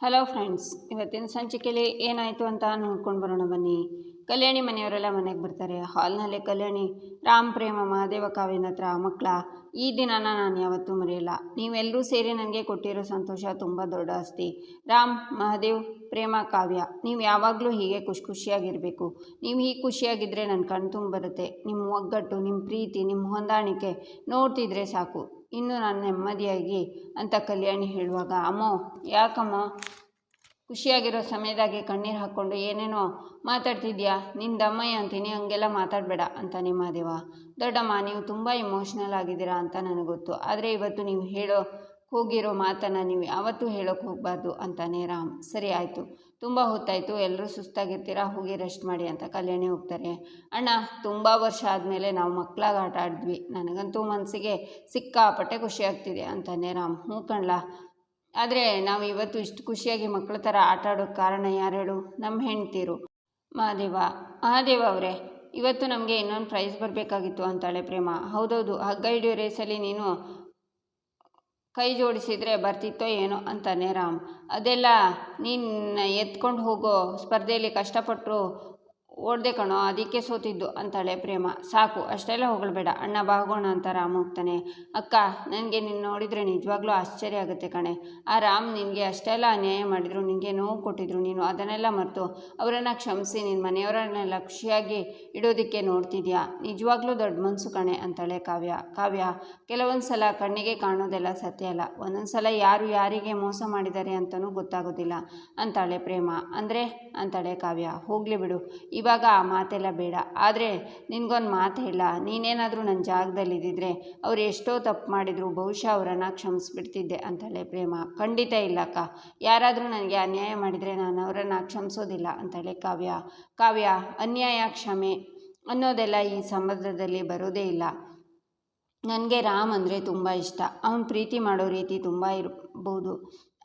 Hello friends, ಇವತ್ತಿನ ಸಂಚಿಕೆಯಲ್ಲಿ ಏನಾಯಿತು ಅಂತ ನೋಡ್ಕೊಂಡು ಬರೋಣ ಬನ್ನಿ. ಕಲ್ಯಾಣಿ ಮನೆಯವರೆಲ್ಲ ಮನೆಗೆ ಬರ್ತಾರೆ. ಹಾಲ್ನಲ್ಲಿ ಕಲ್ಯಾಣಿ ರಾಮ್, ಪ್ರೇಮ, ಮಹಾದೇವ, ಕಾವ್ಯನ ಹತ್ರ, ಮಕ್ಕಳ ಈ ದಿನನ ನಾನು ಯಾವತ್ತೂ ಮರೆಯಲ್ಲ. ನೀವೆಲ್ಲರೂ ಸೇರಿ ನನಗೆ ಕೊಟ್ಟಿರೋ ಸಂತೋಷ ತುಂಬ ದೊಡ್ಡ ಆಸ್ತಿ. ರಾಮ್, ಮಹಾದೇವ್, ಪ್ರೇಮ, ಕಾವ್ಯ, ನೀವು ಯಾವಾಗಲೂ ಹೀಗೆ ಖುಷಿಯಾಗಿರಬೇಕು. ನೀವು ಹೀಗೆ ಖುಷಿಯಾಗಿದ್ದರೆ ನನ್ನ ಕಣ್ಣು ತುಂಬ ಬರುತ್ತೆ. ನಿಮ್ಮ ಒಗ್ಗಟ್ಟು, ನಿಮ್ಮ ಪ್ರೀತಿ, ನಿಮ್ಮ ಹೊಂದಾಣಿಕೆ ನೋಡ್ತಿದ್ರೆ ಸಾಕು. ಇನ್ನು ನಾನು ನೆಮ್ಮದಿಯಾಗಿ ಅಂತ ಕಲ್ಯಾಣಿ ಹೇಳುವಾಗ, ಅಮ್ಮೋ ಯಾಕಮ್ಮ ಖುಷಿಯಾಗಿರೋ ಸಮಯದಾಗೆ ಕಣ್ಣೀರು ಹಾಕ್ಕೊಂಡು ಏನೇನೋ ಮಾತಾಡ್ತಿದ್ಯಾ, ನಿನ್ನ ದಮ್ಮಯ್ಯ ಅಂತೀನಿ, ಹಂಗೆಲ್ಲ ಮಾತಾಡಬೇಡ ಅಂತಾನೆ ಮಹಾದೇವ. ದೊಡ್ಡಮ್ಮ, ನೀವು ತುಂಬ ಇಮೋಷ್ನಲ್ ಆಗಿದ್ದೀರಾ ಅಂತ ನನಗೆ ಗೊತ್ತು, ಆದರೆ ಇವತ್ತು ನೀವು ಹೋಗಿರೋ ಮಾತನ್ನು ನೀವು ಯಾವತ್ತೂ ಹೇಳೋಕ್ಕೆ ಹೋಗಬಾರ್ದು ಅಂತಾನೆ ರಾಮ್. ಸರಿ ಆಯಿತು, ತುಂಬ ಹೊತ್ತಾಯಿತು, ಎಲ್ಲರೂ ಸುಸ್ತಾಗಿರ್ತೀರಾ, ಹೋಗಿ ರೆಸ್ಟ್ ಮಾಡಿ ಅಂತ ಕಲ್ಯಾಣಿ ಹೋಗ್ತಾರೆ. ಅಣ್ಣ, ತುಂಬ ವರ್ಷ ಆದಮೇಲೆ ನಾವು ಮಕ್ಕಳಾಗ ಆಟ ಆಡಿದ್ವಿ, ನನಗಂತೂ ಮನಸ್ಸಿಗೆ ಸಿಕ್ಕಾಪಟ್ಟೆ ಖುಷಿ ಆಗ್ತಿದೆ ಅಂತಾನೆ ರಾಮ್. ಹ್ಞೂ ಕಣ್ಲ, ಆದರೆ ನಾವು ಇವತ್ತು ಇಷ್ಟು ಖುಷಿಯಾಗಿ ಮಕ್ಕಳ ಥರ ಆಟ ಆಡೋಕ್ಕೆ ಕಾರಣ ಯಾರು ಹೇಳು? ನಮ್ಮ ಹೆಂಡ್ತೀರು. ಮಹಾದೇವ ಅವರೇ, ಇವತ್ತು ನಮಗೆ ಇನ್ನೊಂದು ಪ್ರೈಸ್ ಬರಬೇಕಾಗಿತ್ತು ಅಂತಾಳೆ ಪ್ರೇಮ. ಹೌದೌದು, ಹಗ್ಗ ಹಿಡಿಯೋ ರೇಸಲ್ಲಿ ನೀನು ಕೈ ಜೋಡಿಸಿದರೆ ಬರ್ತಿತ್ತೋ ಏನೋ ಅಂತಾನೆ ರಾಮ್. ಅದೆಲ್ಲ ನೀನು ಎತ್ಕೊಂಡು ಹೋಗೋ ಸ್ಪರ್ಧೆಯಲ್ಲಿ ಕಷ್ಟಪಟ್ಟರು ಓಡ್ದೆ ಕಣೋ, ಅದಕ್ಕೆ ಸೋತಿದ್ದು ಅಂತಾಳೆ ಪ್ರೇಮ. ಸಾಕು, ಅಷ್ಟೆಲ್ಲ ಹೊಗಳಬೇಡ ಅಣ್ಣ, ಬಾಗೋಣ ಅಂತ ರಾಮ್ ಹೋಗ್ತಾನೆ. ಅಕ್ಕ, ನನಗೆ ನಿನ್ನ ನೋಡಿದರೆ ನಿಜವಾಗ್ಲೂ ಆಶ್ಚರ್ಯ ಆಗುತ್ತೆ ಕಣೆ. ಆ ರಾಮ್ ನಿನಗೆ ಅಷ್ಟೆಲ್ಲ ಅನ್ಯಾಯ ಮಾಡಿದ್ರು, ನಿನಗೆ ನೋವು ಕೊಟ್ಟಿದ್ರು, ನೀನು ಅದನ್ನೆಲ್ಲ ಮರೆತು ಅವರನ್ನು ಕ್ಷಮಿಸಿ ನಿನ್ನ ಮನೆಯವರನ್ನೆಲ್ಲ ಖುಷಿಯಾಗಿ ಇಡೋದಕ್ಕೆ ನೋಡ್ತಿದ್ಯಾ. ನಿಜವಾಗ್ಲೂ ದೊಡ್ಡ ಮನಸ್ಸು ಕಣೆ ಅಂತಾಳೆ ಕಾವ್ಯ, ಕೆಲವೊಂದು ಸಲ ಕಣ್ಣಿಗೆ ಕಾಣೋದೆಲ್ಲ ಸತ್ಯ ಅಲ್ಲ, ಒಂದೊಂದು ಸಲ ಯಾರು ಯಾರಿಗೆ ಮೋಸ ಮಾಡಿದ್ದಾರೆ ಅಂತಲೂ ಗೊತ್ತಾಗೋದಿಲ್ಲ ಅಂತಾಳೆ ಪ್ರೇಮ. ಅಂದರೆ ಅಂತಾಳೆ ಕಾವ್ಯ. ಹೋಗಲಿ ಬಿಡು, ಇವಾಗ ಆ ಮಾತೆಲ್ಲ ಬೇಡ. ಆದರೆ ನಿನಗೊಂದು ಮಾತು ಹೇಳ, ನೀನೇನಾದರೂ ನನ್ನ ಜಾಗದಲ್ಲಿದ್ದಿದ್ರೆ ಅವ್ರು ಎಷ್ಟೋ ತಪ್ಪು ಮಾಡಿದ್ರು ಬಹುಶಃ ಅವರನ್ನು ಕ್ಷಮಿಸ್ಬಿಡ್ತಿದ್ದೆ ಅಂತಾಳೆ ಪ್ರೇಮ. ಖಂಡಿತ ಇಲ್ಲ ಅಕ್ಕ, ಯಾರಾದರೂ ನನಗೆ ಅನ್ಯಾಯ ಮಾಡಿದರೆ ನಾನು ಅವರನ್ನು ಕ್ಷಮಿಸೋದಿಲ್ಲ ಅಂತಾಳೆ ಕಾವ್ಯ, ಅನ್ಯಾಯ, ಕ್ಷಮೆ ಅನ್ನೋದೆಲ್ಲ ಈ ಸಂಬಂಧದಲ್ಲಿ ಬರೋದೇ ಇಲ್ಲ. ನನಗೆ ರಾಮ್ ಅಂದರೆ ತುಂಬ ಇಷ್ಟ, ಅವನು ಪ್ರೀತಿ ಮಾಡೋ ರೀತಿ ತುಂಬ ಇರ್ಬೋದು,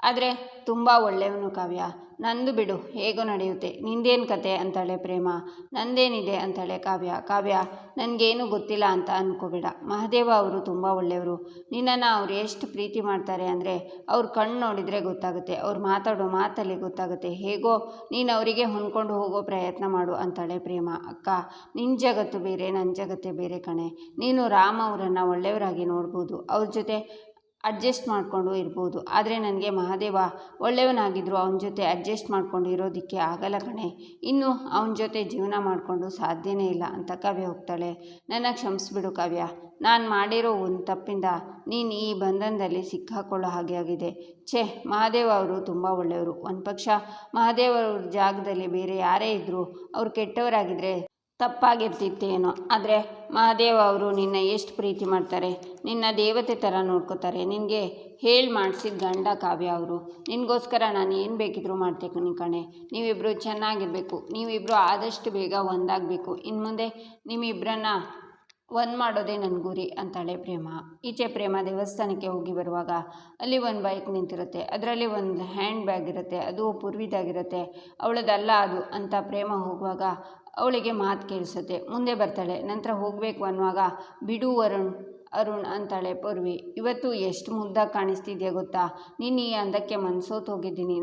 ಆದರೆ ತುಂಬ ಒಳ್ಳೆಯವನು ಕಾವ್ಯ. ನಂದು ಬಿಡು, ಹೇಗೋ ನಡೆಯುತ್ತೆ, ನಿಂದೇನು ಕತೆ ಅಂತಾಳೆ ಪ್ರೇಮ. ನಂದೇನಿದೆ ಅಂತಾಳೆ ಕಾವ್ಯ, ನನಗೇನು ಗೊತ್ತಿಲ್ಲ ಅಂತ ಅಂದ್ಕೋಬೇಡ. ಮಹಾದೇವ ಅವರು ತುಂಬ ಒಳ್ಳೆಯವರು, ನಿನ್ನನ್ನು ಅವ್ರು ಎಷ್ಟು ಪ್ರೀತಿ ಮಾಡ್ತಾರೆ ಅಂದರೆ ಅವ್ರ ಕಣ್ಣು ನೋಡಿದರೆ ಗೊತ್ತಾಗುತ್ತೆ, ಅವ್ರು ಮಾತಾಡೋ ಮಾತಲ್ಲಿ ಗೊತ್ತಾಗುತ್ತೆ. ಹೇಗೋ ನೀನು ಅವರಿಗೆ ಹೊಂದ್ಕೊಂಡು ಹೋಗೋ ಪ್ರಯತ್ನ ಮಾಡು ಅಂತಾಳೆ ಪ್ರೇಮ. ಅಕ್ಕ, ನಿನ್ನ ಜಗತ್ತು ಬೇರೆ, ನನ್ನ ಜಗತ್ತೇ ಬೇರೆ ಕಣೆ. ನೀನು ರಾಮ್ ಅವರನ್ನು ಒಳ್ಳೆಯವರಾಗಿ ನೋಡ್ಬೋದು, ಅವ್ರ ಜೊತೆ ಅಡ್ಜಸ್ಟ್ ಮಾಡಿಕೊಂಡು ಇರ್ಬೋದು, ಆದರೆ ನನಗೆ ಮಹಾದೇವ ಒಳ್ಳೆಯವನಾಗಿದ್ದರೂ ಅವನ ಜೊತೆ ಅಡ್ಜಸ್ಟ್ ಮಾಡ್ಕೊಂಡು ಇರೋದಕ್ಕೆ ಆಗಲ್ಲ ಕಣೆ. ಇನ್ನು ಅವನ ಜೊತೆ ಜೀವನ ಮಾಡಿಕೊಂಡು ಸಾಧ್ಯನೇ ಇಲ್ಲ ಅಂತ ಕಾವ್ಯ ಹೋಗ್ತಾಳೆ. ನನ್ನ ಕ್ಷಮಿಸ್ಬಿಡು ಕಾವ್ಯ, ನಾನು ಮಾಡಿರೋ ಒಂದು ತಪ್ಪಿಂದ ನೀನು ಈ ಬಂಧನದಲ್ಲಿ ಸಿಕ್ಕಾಕೊಳ್ಳೋ ಹಾಗೆ ಆಗಿದೆ. ಮಹಾದೇವ ಅವರು ತುಂಬ ಒಳ್ಳೆಯವರು. ಒಂದು ಪಕ್ಷ ಮಹಾದೇವ ಅವ್ರ ಜಾಗದಲ್ಲಿ ಬೇರೆ ಯಾರೇ ಇದ್ದರೂ ಅವ್ರು ಕೆಟ್ಟವರಾಗಿದ್ದರೆ ತಪ್ಪಾಗಿರ್ತಿತ್ತೇನೋ, ಆದರೆ ಮಹಾದೇವ ಅವರು ನಿನ್ನ ಎಷ್ಟು ಪ್ರೀತಿ ಮಾಡ್ತಾರೆ, ನಿನ್ನ ದೇವತೆ ಥರ ನೋಡ್ಕೋತಾರೆ. ನಿನಗೆ ಹೇಳಿ ಮಾಡಿಸಿದ ಗಂಡ ಕಾವ್ಯ ಅವರು. ನಿನಗೋಸ್ಕರ ನಾನು ಏನು ಬೇಕಿದ್ರೂ ಮಾಡ್ತೀನಿ ಕಣೆ. ನೀವಿಬ್ಬರು ಚೆನ್ನಾಗಿರಬೇಕು, ನೀವಿಬ್ಬರು ಆದಷ್ಟು ಬೇಗ ಒಂದಾಗಬೇಕು. ಇನ್ನು ಮುಂದೆ ನಿಮ್ಮಿಬ್ಬರನ್ನ ಒಂದು ಮಾಡೋದೇ ನನ್ನ ಗುರಿ ಅಂತಾಳೆ ಪ್ರೇಮ. ಈಚೆ ಪ್ರೇಮ ದೇವಸ್ಥಾನಕ್ಕೆ ಹೋಗಿ ಬರುವಾಗ ಅಲ್ಲಿ ಒಂದು ಬೈಕ್ ನಿಂತಿರುತ್ತೆ, ಅದರಲ್ಲಿ ಒಂದು ಹ್ಯಾಂಡ್ ಬ್ಯಾಗ್ ಇರುತ್ತೆ, ಅದು ಪೂರ್ವಿದಾಗಿರುತ್ತೆ. ಅವಳದಲ್ಲ ಅದು ಅಂತ ಪ್ರೇಮ ಹೋಗುವಾಗ ಅವಳಿಗೆ ಮಾತು ಕೇಳಿಸುತ್ತೆ. ಮುಂದೆ ಬರ್ತಾಳೆ. ನಂತರ ಹೋಗಬೇಕು ಅನ್ನುವಾಗ, ಬಿಡು ಅರುಣ್ ಅಂತಾಳೆ ಪೂರ್ವಿ. ಇವತ್ತು ಎಷ್ಟು ಮುದ್ದಾಗಿ ಕಾಣಿಸ್ತಿದ್ಯಾ ಗೊತ್ತಾ, ನೀನು ಈ ಅಂದಕ್ಕೆ ಮನಸೋತು ಹೋಗಿದ್ದೀನಿ,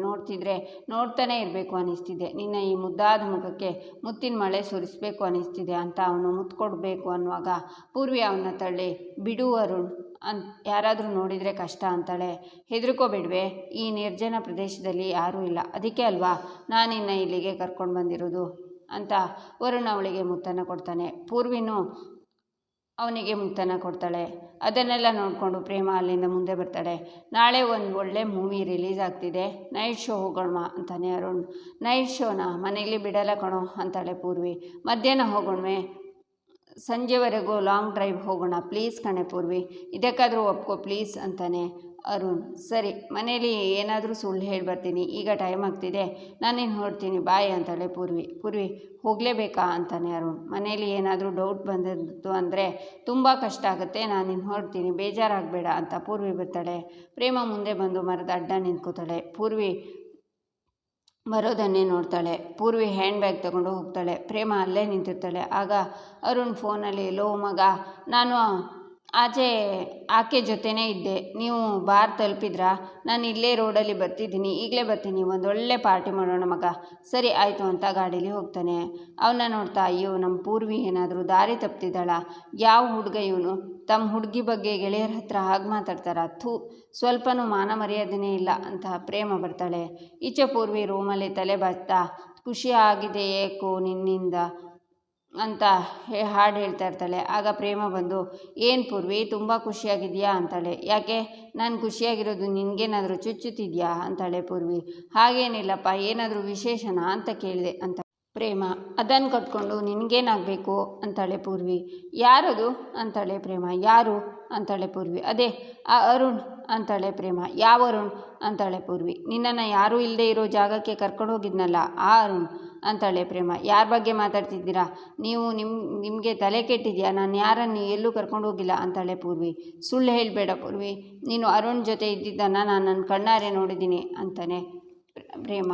ನೋಡ್ತಾನೆ ಇರಬೇಕು ಅನ್ನಿಸ್ತಿದೆ, ನಿನ್ನ ಈ ಮುದ್ದಾದ ಮುಖಕ್ಕೆ ಮುತ್ತಿನ ಮಳೆ ಸುರಿಸ್ಬೇಕು ಅನ್ನಿಸ್ತಿದೆ ಅಂತ ಅವನು ಮುತ್ತು ಕೊಡಬೇಕು ಅನ್ನುವಾಗ ಪೂರ್ವಿ ಅವನ್ನ ತಳ್ಳಿ, ಬಿಡು ಅರುಣ್ ಯಾರಾದರೂ ನೋಡಿದರೆ ಕಷ್ಟ ಅಂತಾಳೆ. ಹೆದರ್ಕೋಬೇಡ್ವೆ, ಈ ನಿರ್ಜನ ಪ್ರದೇಶದಲ್ಲಿ ಯಾರೂ ಇಲ್ಲ, ಅದಕ್ಕೆ ಅಲ್ವಾ ನಾನಿನ್ನ ಇಲ್ಲಿಗೆ ಕರ್ಕೊಂಡು ಬಂದಿರೋದು ಅಂತ ವರುಣ್ ಅವಳಿಗೆ ಮುತ್ತನ್ನು ಕೊಡ್ತಾನೆ. ಪೂರ್ವಿನೂ ಅವನಿಗೆ ಮುತ್ತನ್ನು ಕೊಡ್ತಾಳೆ. ಅದನ್ನೆಲ್ಲ ನೋಡಿಕೊಂಡು ಪ್ರೇಮ ಅಲ್ಲಿಂದ ಮುಂದೆ ಬರ್ತಾಳೆ. ನಾಳೆ ಒಂದು ಒಳ್ಳೆ ಮೂವಿ ರಿಲೀಸ್ ಆಗ್ತಿದೆ, ನೈಟ್ ಶೋ ಹೋಗೋಣ ಅಂತಾನೆ ಅರುಣ್. ನೈಟ್ ಶೋನ ಮನೇಲಿ ಬಿಡಲ್ಲ ಕಣೋ ಅಂತಾಳೆ ಪೂರ್ವಿ. ಮಧ್ಯಾಹ್ನ ಹೋಗೋಣವೇ, ಸಂಜೆವರೆಗೂ ಲಾಂಗ್ ಡ್ರೈವ್ ಹೋಗೋಣ ಪ್ಲೀಸ್ ಕಣೆ ಪೂರ್ವಿ, ಇದಕ್ಕಾದರೂ ಒಪ್ಕೋ ಪ್ಲೀಸ್ ಅಂತಾನೆ ಅರುಣ್. ಸರಿ, ಮನೇಲಿ ಏನಾದರೂ ಸುಳ್ಳು ಹೇಳಿ ಬರ್ತೀನಿ, ಈಗ ಟೈಮ್ ಆಗ್ತಿದೆ, ನಾನಿನ್ನು ಹೊರಡ್ತೀನಿ, ಬಾಯ್ ಅಂತಾಳೆ ಪೂರ್ವಿ ಹೋಗಲೇಬೇಕಾ ಅಂತಾನೆ ಅರುಣ್. ಮನೇಲಿ ಏನಾದರೂ ಡೌಟ್ ಬಂದಿತ್ತು ಅಂದರೆ ತುಂಬ ಕಷ್ಟ ಆಗುತ್ತೆ, ನಾನಿನ್ನು ಹೊರಡ್ತೀನಿ, ಬೇಜಾರಾಗಬೇಡ ಅಂತ ಪೂರ್ವಿ ಬರ್ತಾಳೆ. ಪ್ರೇಮ ಮುಂದೆ ಬಂದು ಮರದ ಅಡ್ಡ ನಿಂತ್ಕೋತಾಳೆ. ಪೂರ್ವಿ ಬರೋದನ್ನೇ ನೋಡ್ತಾಳೆ. ಪೂರ್ವಿ ಹ್ಯಾಂಡ್ ಬ್ಯಾಗ್ ತಗೊಂಡು ಹೋಗ್ತಾಳೆ. ಪ್ರೇಮ ಅಲ್ಲೇ ನಿಂತಿರ್ತಾಳೆ. ಆಗ ಅರುಣ್ ಫೋನಲ್ಲಿ, ಲೋ ಮಗ, ನಾನು ಆಚೆ ಆಕೆ ಜೊತೆನೇ ಇದ್ದೆ. ನೀವು ಬಾರ್ ತಲುಪಿದ್ರಾ? ನಾನು ಇಲ್ಲೇ ರೋಡಲ್ಲಿ ಬರ್ತಿದ್ದೀನಿ, ಈಗಲೇ ಬರ್ತೀನಿ, ಒಂದೊಳ್ಳೆ ಪಾರ್ಟಿ ಮಾಡೋಣ ಮಗ. ಸರಿ ಆಯಿತು ಅಂತ ಗಾಡೀಲಿ ಹೋಗ್ತಾನೆ. ಅವನ್ನ ನೋಡ್ತಾ, ಅಯ್ಯೋ ನಮ್ಮ ಪೂರ್ವಿ ಏನಾದರೂ ದಾರಿ ತಪ್ಪಿದ್ದಾಳ? ಯಾವ ಹುಡುಗ ಇವನು? ತಮ್ಮ ಹುಡುಗಿ ಬಗ್ಗೆ ಗೆಳೆಯರ ಹತ್ರ ಹಾಗೆ ಮಾತಾಡ್ತಾರ? ಸ್ವಲ್ಪನೂ ಮಾನ ಮರ್ಯಾದೆನೇ ಇಲ್ಲ ಅಂತ ಪ್ರೇಮ ಬರ್ತಾಳೆ. ಈಚೆ ಪೂರ್ವಿ ರೂಮಲ್ಲಿ ತಲೆ ಬಾಚ್ತಾ, ಖುಷಿ ಆಗಿದೆ ಏಕೋ ನಿನ್ನಿಂದ ಅಂತ ಹಾಡು ಹೇಳ್ತಾ ಇರ್ತಾಳೆ. ಆಗ ಪ್ರೇಮ ಬಂದು, ಏನು ಪೂರ್ವಿ ತುಂಬ ಖುಷಿಯಾಗಿದೆಯಾ ಅಂತಾಳೆ. ಯಾಕೆ, ನಾನು ಖುಷಿಯಾಗಿರೋದು ನಿನಗೇನಾದರೂ ಚುಚ್ಚುತ್ತಿದೆಯಾ ಅಂತಾಳೆ ಪೂರ್ವಿ. ಹಾಗೇನಿಲ್ಲಪ್ಪ, ಏನಾದರೂ ವಿಶೇಷನಾ ಅಂತ ಕೇಳಿದೆ ಅಂತ ಪ್ರೇಮ. ಅದನ್ನು ಕಟ್ಕೊಂಡು ನಿನಗೇನಾಗಬೇಕು ಅಂತಾಳೆ ಪೂರ್ವಿ. ಯಾರದು ಅಂತಾಳೆ ಪ್ರೇಮ. ಯಾರು ಅಂತಾಳೆ ಪೂರ್ವಿ. ಅದೇ ಆ ಅರುಣ್ ಅಂತಾಳೆ ಪ್ರೇಮ. ಯಾವ ಅರುಣ್ ಅಂತಾಳೆ ಪೂರ್ವಿ. ನಿನ್ನನ್ನು ಯಾರೂ ಇಲ್ಲದೆ ಇರೋ ಜಾಗಕ್ಕೆ ಕರ್ಕೊಂಡು ಹೋಗಿದ್ನಲ್ಲ ಆ ಅರುಣ್ ಅಂತಾಳೆ ಪ್ರೇಮ. ಯಾರ ಬಗ್ಗೆ ಮಾತಾಡ್ತಿದ್ದೀರಾ ನೀವು? ನಿಮಗೆ ತಲೆ ಕೆಟ್ಟಿದೆಯಾ? ನಾನು ಯಾರನ್ನು ಎಲ್ಲೂ ಕರ್ಕೊಂಡು ಹೋಗಿಲ್ಲ ಅಂತಾಳೆ ಪೂರ್ವಿ. ಸುಳ್ಳು ಹೇಳಬೇಡ ಪೂರ್ವಿ, ನೀನು ಅರುಣ್ ಜೊತೆ ಇದ್ದಿದ್ದನ್ನು ನಾನು ನನ್ನ ಕಣ್ಣಾರೆ ನೋಡಿದ್ದೀನಿ ಅಂತಾನೆ ಪ್ರೇಮ.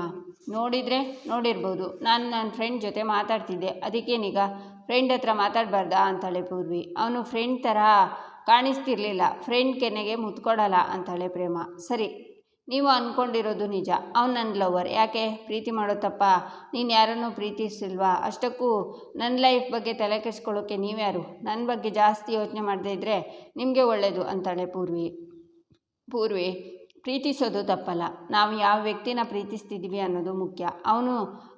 ನೋಡಿರ್ಬೋದು, ನಾನು ನನ್ನ ಫ್ರೆಂಡ್ ಜೊತೆ ಮಾತಾಡ್ತಿದ್ದೆ, ಅದಕ್ಕೇನೀಗ? ಫ್ರೆಂಡ್ ಹತ್ರ ಮಾತಾಡಬಾರ್ದಾ ಅಂತಾಳೆ ಪೂರ್ವಿ. ಅವನು ಫ್ರೆಂಡ್ ಥರ ಕಾಣಿಸ್ತಿರ್ಲಿಲ್ಲ, ಫ್ರೆಂಡ್ ಕೆನ್ನೆಗೆ ಮುತ್ಕೊಡಲ್ಲ ಅಂತಾಳೆ ಪ್ರೇಮ. ಸರಿ, ನೀವು ಅಂದ್ಕೊಂಡಿರೋದು ನಿಜ, ಅವ್ನು ನನ್ನ ಲವರ್. ಯಾಕೆ, ಪ್ರೀತಿ ಮಾಡೋ ತಪ್ಪ? ನೀನು ಯಾರನ್ನೂ ಪ್ರೀತಿಸಿಲ್ವಾ? ಅಷ್ಟಕ್ಕೂ ನನ್ನ ಲೈಫ್ ಬಗ್ಗೆ ತಲೆ ಕೆಡಿಸ್ಕೊಳ್ಳೋಕ್ಕೆ ನೀವ್ಯಾರು? ನನ್ನ ಬಗ್ಗೆ ಜಾಸ್ತಿ ಯೋಚನೆ ಮಾಡದೇ ಇದ್ದರೆ ನಿಮಗೆ ಒಳ್ಳೆಯದು ಅಂತಾಳೆ ಪೂರ್ವಿ. ಪ್ರೀತಿಸೋದು ತಪ್ಪಲ್ಲ, ನಾವು ಯಾವ ವ್ಯಕ್ತಿನ ಪ್ರೀತಿಸ್ತಿದ್ದೀವಿ ಅನ್ನೋದು ಮುಖ್ಯ.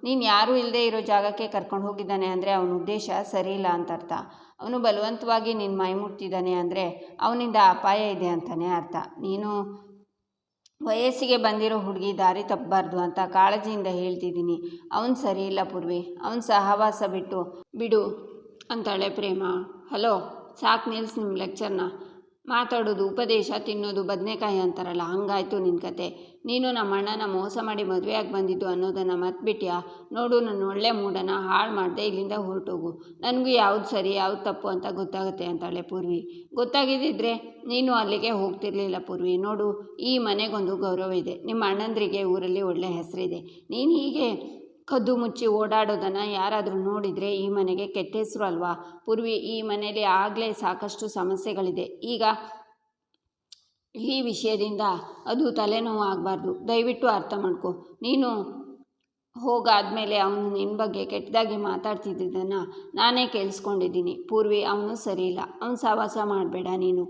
ನೀನು ಯಾರೂ ಇಲ್ಲದೆ ಇರೋ ಜಾಗಕ್ಕೆ ಕರ್ಕೊಂಡು ಹೋಗಿದ್ದಾನೆ ಅಂದರೆ ಅವನ ಉದ್ದೇಶ ಸರಿಯಿಲ್ಲ ಅಂತ ಅರ್ಥ. ಅವನು ಬಲವಂತವಾಗಿ ನಿನ್ನ ಮೈ ಮುಟ್ತಿದ್ದಾನೆ ಅಂದರೆ ಅವನಿಂದ ಅಪಾಯ ಇದೆ ಅಂತಲೇ ಅರ್ಥ. ನೀನು ವಯಸ್ಸಿಗೆ ಬಂದಿರೋ ಹುಡುಗಿ ದಾರಿ ತಪ್ಪಬಾರ್ದು ಅಂತ ಕಾಳಜಿಯಿಂದ ಹೇಳ್ತಿದ್ದೀನಿ. ಅವನು ಸರಿಯಿಲ್ಲ ಪೂರ್ವಿ, ಅವನ ಸಹವಾಸ ಬಿಡು ಅಂತಾಳೆ ಪ್ರೇಮ. ಹಲೋ, ಸಾಕು ನಿಲ್ಸಿ ನಿಮ್ಮ ಲೆಕ್ಚರ್ನ. ಮಾತಾಡೋದು ಉಪದೇಶ, ತಿನ್ನೋದು ಬದನೆಕಾಯಿ ಅಂತಾರಲ್ಲ, ಹಂಗಾಯ್ತು ನಿನ್ನ ಕತೆ. ನೀನು ನಮ್ಮ ಅಣ್ಣನ ಮೋಸ ಮಾಡಿ ಮದುವೆಯಾಗಿ ಬಂದಿದ್ದು ಅನ್ನೋದನ್ನು ಮರ್ತ್ಬಿಟ್ಯಾ? ನೋಡು, ನನ್ನ ಒಳ್ಳೆ ಮೂಡನ್ನು ಹಾಳು ಮಾಡಿದೆ, ಇಲ್ಲಿಂದ ಹೊರಟೋಗು. ನನಗೂ ಯಾವ್ದು ಸರಿ ಯಾವ್ದು ತಪ್ಪು ಅಂತ ಗೊತ್ತಾಗುತ್ತೆ ಅಂತಾಳೆ ಪೂರ್ವಿ. ಗೊತ್ತಾಗಿದ್ದಿದ್ರೆ ನೀನು ಅಲ್ಲಿಗೆ ಹೋಗ್ತಿರ್ಲಿಲ್ಲ ಪೂರ್ವಿ. ನೋಡು, ಈ ಮನೆಗೊಂದು ಗೌರವ ಇದೆ, ನಿಮ್ಮ ಅಣ್ಣಂದ್ರಿಗೆ ಊರಲ್ಲಿ ಒಳ್ಳೆ ಹೆಸರಿದೆ. ನೀನು ಹೀಗೆ ಕದ್ದು ಮುಚ್ಚಿ ಓಡಾಡೋದನ್ನು ಯಾರಾದರೂ ನೋಡಿದರೆ ಈ ಮನೆಗೆ ಕೆಟ್ಟ ಹೆಸರು ಅಲ್ವಾ ಪೂರ್ವಿ? ಈ ಮನೇಲಿ ಆಗಲೇ ಸಾಕಷ್ಟು ಸಮಸ್ಯೆಗಳಿದೆ, ಈಗ ಈ ವಿಷಯದಿಂದ ಅದು ತಲೆನೋವು ಆಗಬಾರ್ದು. ದಯವಿಟ್ಟು ಅರ್ಥ ಮಾಡ್ಕೊ. ನೀನು ಹೋಗಾದ್ಮೇಲೆ ಅವನು ನಿನ್ನ ಬಗ್ಗೆ ಕೆಟ್ಟದಾಗಿ ಮಾತಾಡ್ತಿದ್ದನ್ನು ನಾನೇ ಕೇಳಿಸ್ಕೊಂಡಿದ್ದೀನಿ ಪೂರ್ವಿ. ಅವನು ಸರಿಯಿಲ್ಲ, ಅವನು ಸಹವಾಸ ಮಾಡಬೇಡ ನೀನು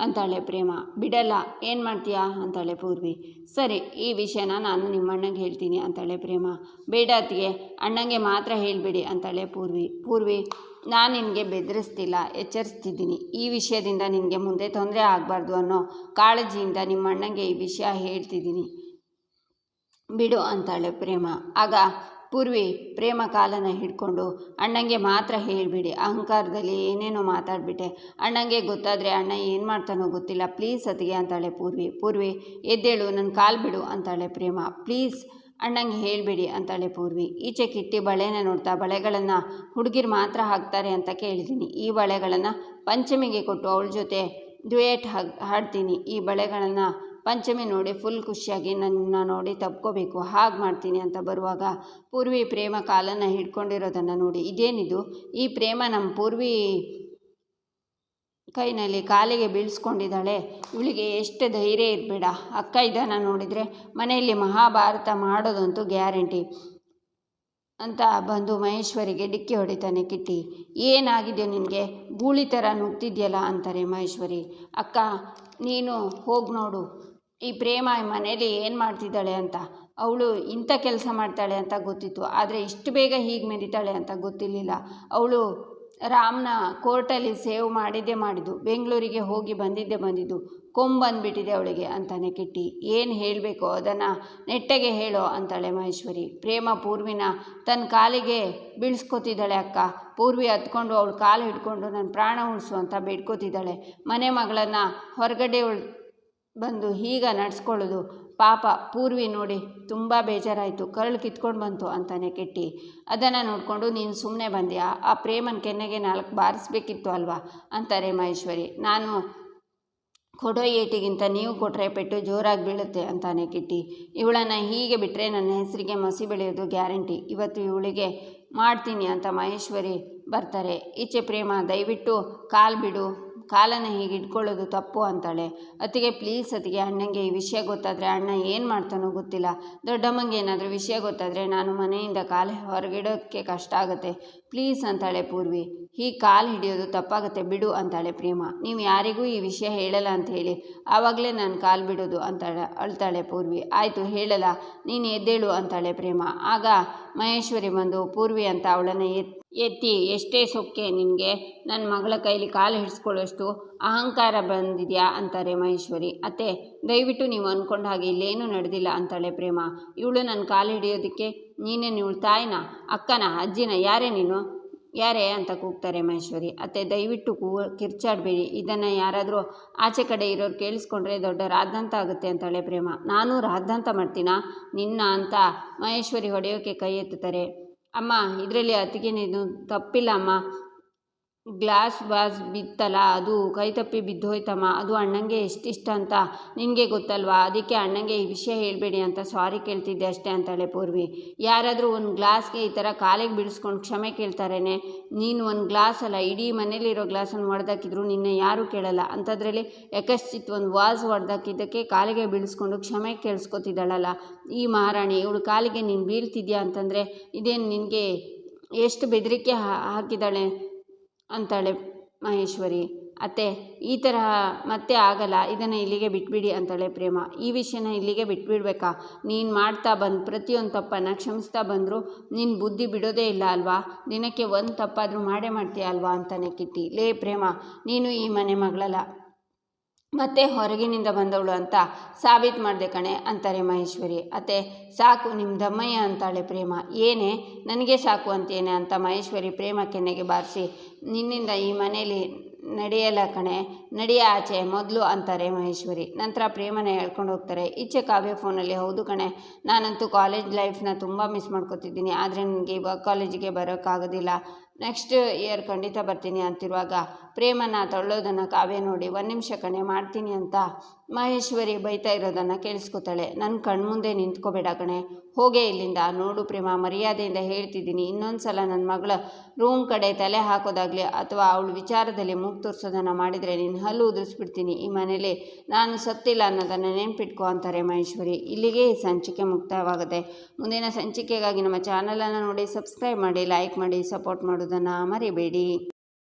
ಅಂತಾಳೆ ಪ್ರೇಮ. ಬಿಡಲ್ಲ, ಏನು ಮಾಡ್ತೀಯಾ ಅಂತಾಳೆ ಪೂರ್ವಿ. ಸರಿ, ಈ ವಿಷಯನ ನಾನು ನಿಮ್ಮ ಅಣ್ಣಂಗೆ ಹೇಳ್ತೀನಿ ಅಂತಾಳೆ ಪ್ರೇಮ. ಬೇಡ ಅತ್ತಿಗೆ, ಅಣ್ಣಂಗೆ ಮಾತ್ರ ಹೇಳಿಬಿಡಿ ಅಂತಾಳೆ ಪೂರ್ವಿ. ನಾನು ನಿನಗೆ ಬೆದರಿಸ್ತಿಲ್ಲ, ಎಚ್ಚರಿಸ್ತಿದ್ದೀನಿ. ಈ ವಿಷಯದಿಂದ ನಿನಗೆ ಮುಂದೆ ತೊಂದರೆ ಆಗಬಾರ್ದು ಅನ್ನೋ ಕಾಳಜಿಯಿಂದ ನಿಮ್ಮ ಅಣ್ಣಂಗೆ ಈ ವಿಷಯ ಹೇಳ್ತಿದ್ದೀನಿ, ಬಿಡು ಅಂತಾಳೆ ಪ್ರೇಮ. ಆಗ ಪೂರ್ವಿ ಪ್ರೇಮ ಕಾಲನ್ನು ಹಿಡ್ಕೊಂಡು, ಅಣ್ಣಂಗೆ ಮಾತ್ರ ಹೇಳಿಬಿಡಿ, ಅಹಂಕಾರದಲ್ಲಿ ಏನೇನೋ ಮಾತಾಡ್ಬಿಟ್ಟೆ, ಅಣ್ಣಂಗೆ ಗೊತ್ತಾದರೆ ಅಣ್ಣ ಏನು ಮಾಡ್ತಾನೋ ಗೊತ್ತಿಲ್ಲ, ಪ್ಲೀಸ್ ಅತ್ತಿಗೆ ಅಂತಾಳೆ ಪೂರ್ವಿ. ಎದ್ದೇಳು, ನನ್ನ ಕಾಲು ಬಿಡು ಅಂತಾಳೆ ಪ್ರೇಮ. ಪ್ಲೀಸ್ ಅಣ್ಣಂಗೆ ಹೇಳಿಬಿಡಿ ಅಂತಾಳೆ ಪೂರ್ವಿ. ಈಚೆ ಕಿಟ್ಟಿ ಬಳೆನ ನೋಡ್ತಾ, ಬಳೆಗಳನ್ನು ಹುಡುಗಿರು ಮಾತ್ರ ಹಾಕ್ತಾರೆ ಅಂತ ಕೇಳಿದ್ದೀನಿ, ಈ ಬಳೆಗಳನ್ನು ಪಂಚಮಿಗೆ ಕೊಟ್ಟು ಅವಳ ಜೊತೆ ಡ್ಯುಯೆಟ್ ಹಾಡ್ತೀನಿ. ಈ ಬಳೆಗಳನ್ನು ಪಂಚಮಿ ನೋಡಿ ಫುಲ್ ಖುಷಿಯಾಗಿ ನನ್ನ ನೋಡಿ ತಪ್ಕೋಬೇಕು, ಹಾಗೆ ಮಾಡ್ತೀನಿ ಅಂತ ಬರುವಾಗ ಪೂರ್ವಿ ಪ್ರೇಮ ಕಾಲನ್ನು ಹಿಡ್ಕೊಂಡಿರೋದನ್ನು ನೋಡಿ, ಇದೇನಿದು? ಈ ಪ್ರೇಮ ನಮ್ಮ ಪೂರ್ವಿ ಕೈನಲ್ಲಿ ಕಾಲಿಗೆ ಬೀಳಿಸ್ಕೊಂಡಿದ್ದಾಳೆ, ಇವಳಿಗೆ ಎಷ್ಟು ಧೈರ್ಯ ಇರಬೇಡ. ಅಕ್ಕ ಇದನ್ನು ನೋಡಿದರೆ ಮನೆಯಲ್ಲಿ ಮಹಾಭಾರತ ಮಾಡೋದಂತೂ ಗ್ಯಾರಂಟಿ ಅಂತ ಬಂದು ಮಹೇಶ್ವರಿಗೆ ಡಿಕ್ಕಿ ಹೊಡಿತಾನೆ ಕಿಟ್ಟಿ. ಏನಾಗಿದೆ ನಿನಗೆ? ಗೂಳಿ ಥರ ನುಗ್ತಿದ್ಯಲ್ಲ ಅಂತಾರೆ ಮಹೇಶ್ವರಿ. ಅಕ್ಕ, ನೀನು ಹೋಗಿ ನೋಡು, ಈ ಪ್ರೇಮ ಮನೇಲಿ ಏನು ಮಾಡ್ತಿದ್ದಾಳೆ ಅಂತ. ಅವಳು ಇಂಥ ಕೆಲಸ ಮಾಡ್ತಾಳೆ ಅಂತ ಗೊತ್ತಿತ್ತು, ಆದರೆ ಇಷ್ಟು ಬೇಗ ಹೀಗೆ ಮೆರಿತಾಳೆ ಅಂತ ಗೊತ್ತಿರಲಿಲ್ಲ. ಅವಳು ರಾಮ್ನ ಕೋರ್ಟಲ್ಲಿ ಸೇವ್ ಮಾಡಿದ್ದು, ಬೆಂಗಳೂರಿಗೆ ಹೋಗಿ ಬಂದಿದ್ದು, ಕೊಂಬಂದುಬಿಟ್ಟಿದೆ ಅವಳಿಗೆ ಅಂತಾನೆ ಕಿಟ್ಟಿ. ಏನು ಹೇಳಬೇಕು ಅದನ್ನು ನೆಟ್ಟಗೆ ಹೇಳೋ ಅಂತಾಳೆ ಮಹೇಶ್ವರಿ. ಪ್ರೇಮ ಪೂರ್ವಿನ ತನ್ನ ಕಾಲಿಗೆ ಬೀಳಿಸ್ಕೊತಿದ್ದಾಳೆ. ಅಕ್ಕ, ಪೂರ್ವಿ ಹತ್ಕೊಂಡು ಅವಳು ಕಾಲು ಹಿಡ್ಕೊಂಡು ನನ್ನ ಪ್ರಾಣ ಉಳಿಸು ಅಂತ ಬೇಡ್ಕೋತಿದ್ದಾಳೆ. ಮನೆ ಮಗಳನ್ನು ಹೊರಗಡೆ ಬಂದು ಹೀಗ ನಡೆಸ್ಕೊಳ್ಳೋದು ಪಾಪ. ಪೂರ್ವಿ ನೋಡಿ ತುಂಬ ಬೇಜಾರಾಯಿತು, ಕರಳು ಕಿತ್ಕೊಂಡು ಬಂತು ಅಂತಾನೆ ಕಿಟ್ಟಿ. ಅದನ್ನು ನೋಡಿಕೊಂಡು ನೀನು ಸುಮ್ಮನೆ ಬಂದ್ಯಾ? ಆ ಪ್ರೇಮನ ಕೆನ್ನೆಗೆ 4 ಬಾರಿಸ್ಬೇಕಿತ್ತು ಅಲ್ವಾ ಅಂತಾರೆ ಮಹೇಶ್ವರಿ. ನಾನು ಕೊಡೋ ಏಟಿಗಿಂತ ನೀವು ಕೊಟ್ಟರೆ ಪೆಟ್ಟು ಜೋರಾಗಿ ಬೀಳುತ್ತೆ ಅಂತಾನೆ ಕಿಟ್ಟಿ. ಇವಳನ್ನು ಹೀಗೆ ಬಿಟ್ಟರೆ ನನ್ನ ಹೆಸರಿಗೆ ಮಸಿ ಬೆಳೆಯೋದು ಗ್ಯಾರಂಟಿ, ಇವತ್ತು ಇವಳಿಗೆ ಮಾಡ್ತೀನಿ ಅಂತ ಮಹೇಶ್ವರಿ ಬರ್ತಾರೆ. ಈಚೆ ಪ್ರೇಮ, ದಯವಿಟ್ಟು ಕಾಲು ಬಿಡು, ಕಾಲನ್ನು ಹೀಗೆ ಇಟ್ಕೊಳ್ಳೋದು ತಪ್ಪು ಅಂತಾಳೆ. ಅತ್ತಿಗೆ ಪ್ಲೀಸ್ ಅತ್ತಿಗೆ, ಅಣ್ಣಂಗೆ ಈ ವಿಷಯ ಗೊತ್ತಾದರೆ ಅಣ್ಣ ಏನು ಮಾಡ್ತಾನೋ ಗೊತ್ತಿಲ್ಲ. ದೊಡ್ಡಮ್ಮಂಗೆ ಏನಾದರೂ ವಿಷಯ ಗೊತ್ತಾದರೆ ನಾನು ಮನೆಯಿಂದ ಕಾಲು ಹೊರಗಿಡೋಕ್ಕೆ ಕಷ್ಟ ಆಗುತ್ತೆ ಪ್ಲೀಸ್ ಅಂತಾಳೆ ಪೂರ್ವಿ. ಹೀಗೆ ಕಾಲು ಹಿಡಿಯೋದು ತಪ್ಪಾಗುತ್ತೆ ಬಿಡು ಅಂತಾಳೆ ಪ್ರೇಮ. ನೀವು ಯಾರಿಗೂ ಈ ವಿಷಯ ಹೇಳಲ್ಲ ಅಂತ ಹೇಳಿ, ಆವಾಗಲೇ ನಾನು ಕಾಲು ಬಿಡೋದು ಅಳ್ತಾಳೆ ಪೂರ್ವಿ. ಆಯಿತು ಹೇಳಲ್ಲ, ನೀನು ಎದ್ದೇಳು ಅಂತಾಳೆ ಪ್ರೇಮ. ಆಗ ಮಹೇಶ್ವರಿ ಬಂದು ಪೂರ್ವಿ ಅಂತ ಅವಳನ್ನು ಎತ್ತಿ, ಎಷ್ಟೇ ಸೊಕ್ಕೆ ನಿನಗೆ ನನ್ನ ಮಗಳ ಕೈಲಿ ಕಾಲು ಹಿಡಿಸ್ಕೊಳ್ಳೋಷ್ಟು ಅಹಂಕಾರ ಬಂದಿದೆಯಾ ಅಂತಾರೆ ಮಹೇಶ್ವರಿ. ಅತ್ತೆ ದಯವಿಟ್ಟು ನೀವು ಅಂದ್ಕೊಂಡ ಹಾಗೆ ಇಲ್ಲೇನೂ ನಡೆದಿಲ್ಲ ಅಂತಾಳೆ ಪ್ರೇಮ. ಇವಳು ನನ್ನ ಕಾಲು ಹಿಡಿಯೋದಕ್ಕೆ ನೀನೇನು ಇವಳು ತಾಯಿನ, ಅಕ್ಕನ, ಅಜ್ಜಿನ, ಯಾರೇ ನೀನು, ಯಾರೇ ಅಂತ ಕೂಗ್ತಾರೆ ಮಹೇಶ್ವರಿ. ಅತ್ತೆ ದಯವಿಟ್ಟು ಕಿರ್ಚಾಡಬೇಡಿ, ಇದನ್ನು ಯಾರಾದರೂ ಆಚೆ ಕಡೆ ಇರೋರು ಕೇಳಿಸ್ಕೊಂಡ್ರೆ ದೊಡ್ಡ ರಾದ್ಧಾಂತ ಆಗುತ್ತೆ ಅಂತಾಳೆ ಪ್ರೇಮ. ನಾನು ರಾದ್ಧಾಂತ ಮಾಡ್ತೀನಾ ನಿನ್ನ ಅಂತ ಮಹೇಶ್ವರಿ ಹೊಡೆಯೋಕ್ಕೆ ಕೈ ಎತ್ತುತ್ತಾರೆ. ಅಮ್ಮ ಇದರಲ್ಲಿ ಅತ್ತಿಗೇನೇನು ತಪ್ಪಿಲ್ಲ ಅಮ್ಮ, ಗ್ಲಾಸ್ ಬಿತ್ತಲ್ಲ, ಅದು ಕೈ ತಪ್ಪಿ ಬಿದ್ದೋಯ್ತಮ್ಮ, ಅದು ಅಣ್ಣಂಗೆ ಎಷ್ಟಿಷ್ಟ ಅಂತ ನಿನಗೆ ಗೊತ್ತಲ್ವಾ, ಅದಕ್ಕೆ ಅಣ್ಣಂಗೆ ಈ ವಿಷಯ ಹೇಳಬೇಡಿ ಅಂತ ಸಾರಿ ಕೇಳ್ತಿದ್ದೆ ಅಷ್ಟೇ ಅಂತಾಳೆ ಪೂರ್ವಿ. ಯಾರಾದರೂ ಒಂದು ಗ್ಲಾಸ್ಗೆ ಈ ಥರ ಕಾಲಿಗೆ ಬೀಳಿಸ್ಕೊಂಡು ಕ್ಷಮೆ ಕೇಳ್ತಾರೇನೆ, ನೀನು ಒಂದು ಗ್ಲಾಸ್ ಅಲ್ಲ ಇಡೀ ಮನೇಲಿರೋ ಗ್ಲಾಸನ್ನು ಹೊಡೆದಾಕಿದ್ರು ನಿನ್ನೆ ಯಾರೂ ಕೇಳಲ್ಲ, ಅಂಥದ್ರಲ್ಲಿ ಯಕಶ್ಚಿತ್ ಒಂದು ವಾಸ್ ಹೊಡೆದಾಕಿದ್ದಕ್ಕೆ ಕಾಲಿಗೆ ಬೀಳಿಸ್ಕೊಂಡು ಕ್ಷಮೆ ಕೇಳಿಸ್ಕೊತಿದ್ದಾಳಲ್ಲ ಈ ಮಹಾರಾಣಿ, ಇವಳು ಕಾಲಿಗೆ ನೀನು ಬೀಳ್ತಿದ್ಯಾ ಅಂತಂದರೆ ಇದೇನು ನಿನಗೆ ಎಷ್ಟು ಬೆದರಿಕೆ ಹಾಕಿದ್ದಾಳೆ ಅಂತಾಳೆ ಮಹೇಶ್ವರಿ. ಅತ್ತೆ ಈ ತರಹ ಮತ್ತೆ ಆಗಲ್ಲ, ಇದನ್ನು ಇಲ್ಲಿಗೆ ಬಿಟ್ಬಿಡಿ ಅಂತಾಳೆ ಪ್ರೇಮ. ಈ ವಿಷಯನ ಇಲ್ಲಿಗೆ ಬಿಟ್ಬಿಡ್ಬೇಕಾ, ನೀನು ಮಾಡ್ತಾ ಬಂದು ಪ್ರತಿಯೊಂದು ತಪ್ಪನ್ನು ಕ್ಷಮಿಸ್ತಾ ಬಂದರೂ ನಿನ್ನ ಬುದ್ಧಿ ಬಿಡೋದೇ ಇಲ್ಲ ಅಲ್ವಾ, ದಿನಕ್ಕೆ ಒಂದು ತಪ್ಪಾದರೂ ಮಾಡೇ ಮಾಡ್ತೀಯ ಅಲ್ವಾ ಅಂತಾನೆ ಕಿಟ್ಟಿ. ಲೇ ಪ್ರೇಮ, ನೀನು ಈ ಮನೆ ಮಗಳಲ್ಲ, ಮತ್ತೆ ಹೊರಗಿನಿಂದ ಬಂದವಳು ಅಂತ ಸಾಬೀತು ಮಾಡಿದೆ ಕಣೆ ಅಂತಾರೆ ಮಹೇಶ್ವರಿ. ಅತ್ತೆ ಸಾಕು ನಿಮ್ಮ ದಮ್ಮಯ್ಯ ಅಂತಾಳೆ ಪ್ರೇಮ. ಏನೇ ನನಗೆ ಸಾಕು ಅಂತೇನೆ ಅಂತ ಮಹೇಶ್ವರಿ ಪ್ರೇಮ ಕೆನ್ನೆಗೆ ಬಾರಿಸಿ, ನಿನ್ನಿಂದ ಈ ಮನೇಲಿ ನಡೆಯಲ್ಲ ಕಣೆ, ನಡೆಯ ಆಚೆ ಮೊದಲು ಅಂತಾರೆ ಮಹೇಶ್ವರಿ. ನಂತರ ಪ್ರೇಮನ ಹೇಳ್ಕೊಂಡು ಹೋಗ್ತಾರೆ. ಈಚೆ ಕಾವ್ಯ ಫೋನಲ್ಲಿ, ಹೌದು ಕಣೆ ನಾನಂತೂ ಕಾಲೇಜ್ ಲೈಫ್ನ ತುಂಬ ಮಿಸ್ ಮಾಡ್ಕೊತಿದ್ದೀನಿ, ಆದರೆ ನನಗೆ ಇವಾಗ ಕಾಲೇಜಿಗೆ ಬರೋಕ್ಕಾಗೋದಿಲ್ಲ, ನೆಕ್ಸ್ಟ್ ಇಯರ್ ಖಂಡಿತ ಬರ್ತೀನಿ ಅಂತಿರುವಾಗ ಪ್ರೇಮನ ತಳ್ಳೋದನ್ನು ಕಾವ್ಯ ನೋಡಿ, ಒಂದು ನಿಮಿಷ ಕಣೆ ಮಾಡ್ತೀನಿ ಅಂತ ಮಹೇಶ್ವರಿ ಬೈತಾ ಇರೋದನ್ನು ಕೇಳಿಸ್ಕೊತಾಳೆ. ನನ್ನ ಕಣ್ಮುಂದೆ ನಿಂತ್ಕೋಬೇಡ ಕಣೆ, ಹೋಗೇ ಇಲ್ಲಿಂದ. ನೋಡು ಪ್ರೇಮ, ಮರ್ಯಾದೆಯಿಂದ ಹೇಳ್ತಿದ್ದೀನಿ, ಇನ್ನೊಂದು ಸಲ ನನ್ನ ಮಗಳ ರೂಮ್ ಕಡೆ ತಲೆ ಹಾಕೋದಾಗಲಿ ಅಥವಾ ಅವಳ ವಿಚಾರದಲ್ಲಿ ಮೂಗು ತೋರಿಸೋದನ್ನು ಮಾಡಿದರೆ ನಿನ್ನ ಹಲ್ಲು ಉದುರಿಸ್ಬಿಡ್ತೀನಿ, ಈ ಮನೇಲಿ ನಾನು ಸತ್ತಿಲ್ಲ ಅನ್ನೋದನ್ನು ನೆನ್ಪಿಟ್ಕೋ ಅಂತಾರೆ ಮಹೇಶ್ವರಿ. ಇಲ್ಲಿಗೆ ಈ ಸಂಚಿಕೆ ಮುಕ್ತಾಯವಾಗುತ್ತೆ. ಮುಂದಿನ ಸಂಚಿಕೆಗಾಗಿ ನಮ್ಮ ಚಾನಲನ್ನು ನೋಡಿ ಸಬ್ಸ್ಕ್ರೈಬ್ ಮಾಡಿ, ಲೈಕ್ ಮಾಡಿ, ಸಪೋರ್ಟ್ ಮಾಡೋದನ್ನು ಮರಿಬೇಡಿ.